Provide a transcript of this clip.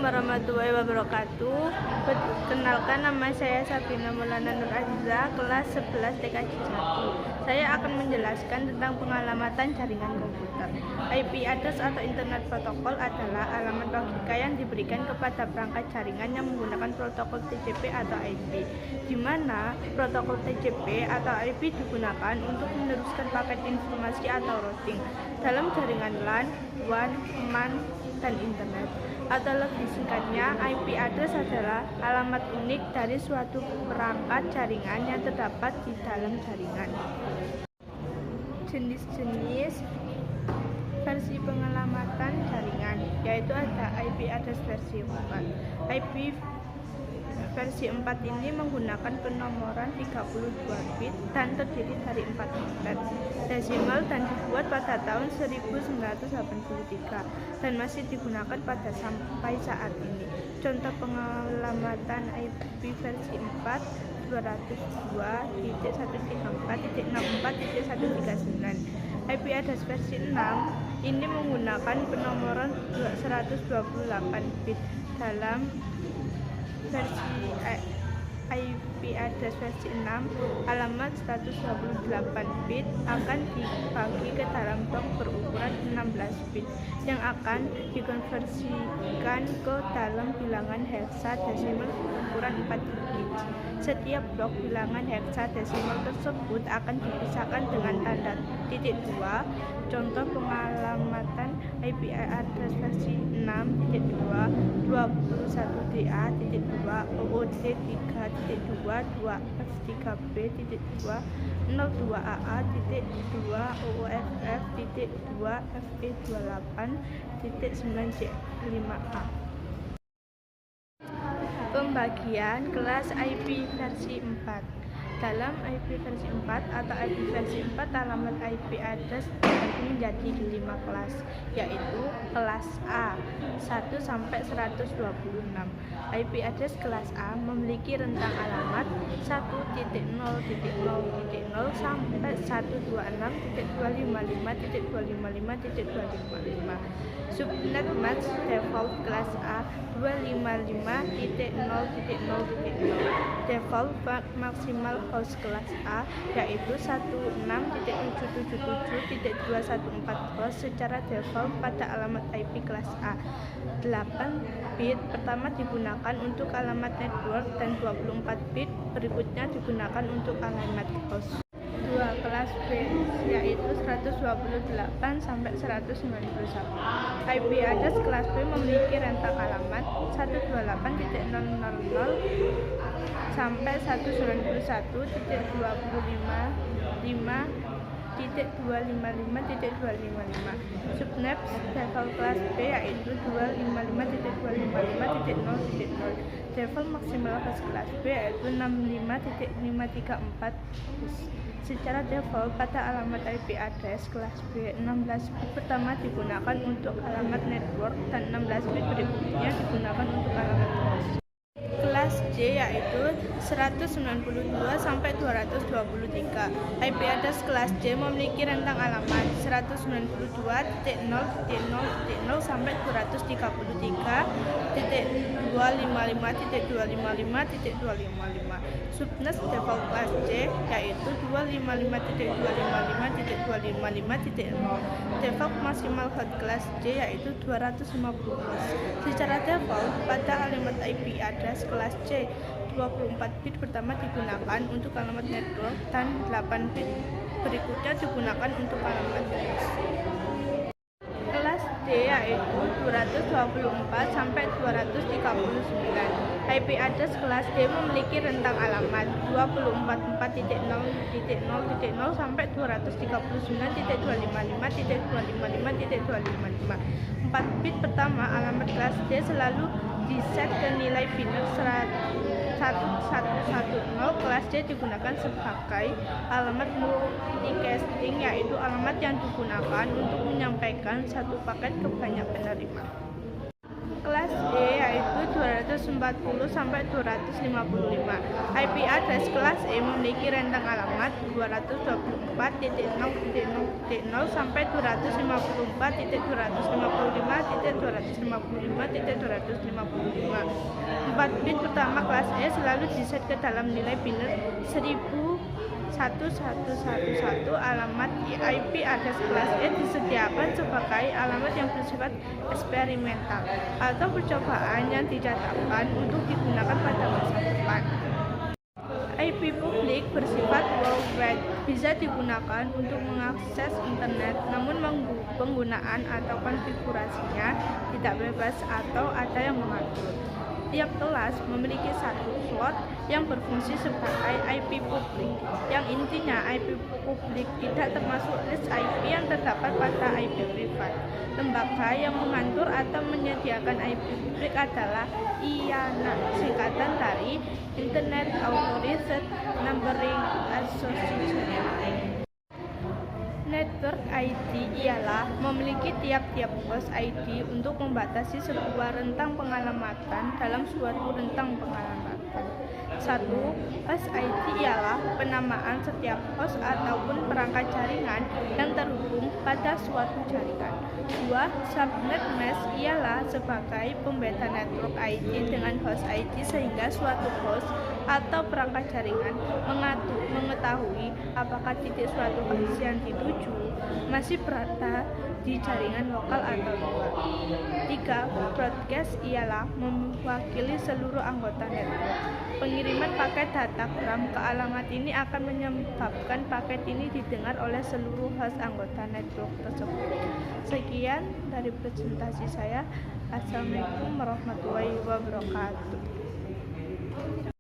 warahmatullahi wabarakatuh. Perkenalkan, nama saya Sabrina Maulana Nur Aziza, kelas 11 TKJ 1. Saya akan menjelaskan tentang pengalamatan jaringan komputer. IP address atau Internet Protocol adalah alamat logika yang diberikan kepada perangkat jaringan yang menggunakan protokol TCP atau IP, di mana protokol TCP atau IP digunakan untuk meneruskan paket informasi atau routing dalam jaringan LAN, WAN, MAN, dan Internet. Atau lebih singkatnya, IP address adalah alamat unik dari suatu perangkat jaringan yang terdapat di dalam jaringan. Jenis-jenis versi pengalamatan jaringan, yaitu ada IP address versi 4. IP versi 4 ini menggunakan penomoran 32 bit dan terdiri dari 4 octet desimal dan dibuat pada tahun 1983 dan masih digunakan pada sampai saat ini. Contoh pengalamatan IP versi 4 202.134.64.139. IP address versi 6 ini menggunakan penomoran 128 bit. Dalam versi IP address versi 6, alamat 128 bit akan dibagi ke dalam blok berukuran 16 bit yang akan dikonversikan ke dalam bilangan hexadesimal berukuran 4 bit. Setiap blok bilangan hexadesimal tersebut akan dipisahkan dengan tanda titik 2. Contoh pengalamatan IP address versi 6.2 21DA.2 OOD3.2 2F3B.2 02AA.2 OOFF.2 FE28.9J5A. Pembagian kelas IP versi 4. Dalam IP versi 4 atau IP versi 4, alamat IP address dibagi menjadi 5 kelas, yaitu kelas A 1 sampai 126. IP address kelas A memiliki rentang alamat 1.0.0.0 sampai 126.255.255.255. Subnet match default kelas A 255.0.0.0. Default maksimal host kelas A yaitu 16.777.214 host secara default pada alamat IP kelas A. 8 bit pertama digunakan untuk alamat network dan 24 bit berikutnya digunakan untuk alamat host. 2. Kelas B yaitu 128 sampai 191. IP address kelas B memiliki rentang alamat 128.000 sampai 191.255.255.255. Subnet default kelas B yaitu 255.255.0.0. Default maksimal host kelas B yaitu 65.534 host. Secara default pada alamat IP address kelas B, 16 bit pertama digunakan untuk alamat network dan 16 bit berikutnya digunakan untuk alamat host. Kelas J yaitu 192 sampai 223. IP address kelas J memiliki rentang alamat 192.0.0.0 sampai 233.255.255.255. Subnet default kelas J yaitu 255.255.255.0. Default maksimal host kelas J yaitu 250 host. Secara default pada alamat IP address kelas C, 24 bit pertama digunakan untuk alamat network dan 8 bit berikutnya digunakan untuk alamat host. Kelas D yaitu 224 sampai 239. IP address kelas D memiliki rentang alamat 244.0.0.0 sampai 239.255.255.255. 4 bit pertama alamat kelas D selalu diset ke nilai biner 1110. Kelas D digunakan sebagai alamat multicasting, yaitu alamat yang digunakan untuk menyampaikan satu paket ke banyak penerima. Kelas E yaitu 240 sampai 255. IP address kelas E memiliki rentang alamat 224.0.0.0 sampai 255.255.255.255. 4 bit pertama kelas E selalu diset ke dalam nilai biner 101111. Alamat IP address kelas E disediakan sebagai alamat yang bersifat eksperimental atau percobaan yang dicatatkan untuk digunakan pada masa depan. IP publik bersifat worldwide, bisa digunakan untuk mengakses internet, namun penggunaan atau konfigurasinya tidak bebas atau ada yang mengatur. Tiap kelas memiliki satu slot yang berfungsi sebagai IP publik, yang intinya IP publik tidak termasuk list IP yang terdapat pada IP privat. Lembaga yang mengatur atau menyediakan IP publik adalah IANA, singkatan dari Internet Authorized Numbering Association. Network ID ialah memiliki tiap-tiap host ID untuk membatasi sebuah rentang pengalamatan dalam suatu rentang pengalamatan. 1. Host ID ialah penamaan setiap host ataupun perangkat jaringan yang terhubung pada suatu jaringan. 2. Subnet mesh ialah sebagai pembeda network ID dengan host ID sehingga suatu host atau perangkat jaringan mengetahui apakah titik suatu host yang dituju masih berada di jaringan lokal atau luar. 3. Broadcast ialah mewakili seluruh anggota network. Pengiriman paket datagram ke alamat ini akan menyebabkan paket ini didengar oleh seluruh host anggota network tersebut. Sekian dari presentasi saya. Assalamualaikum warahmatullahi wabarakatuh.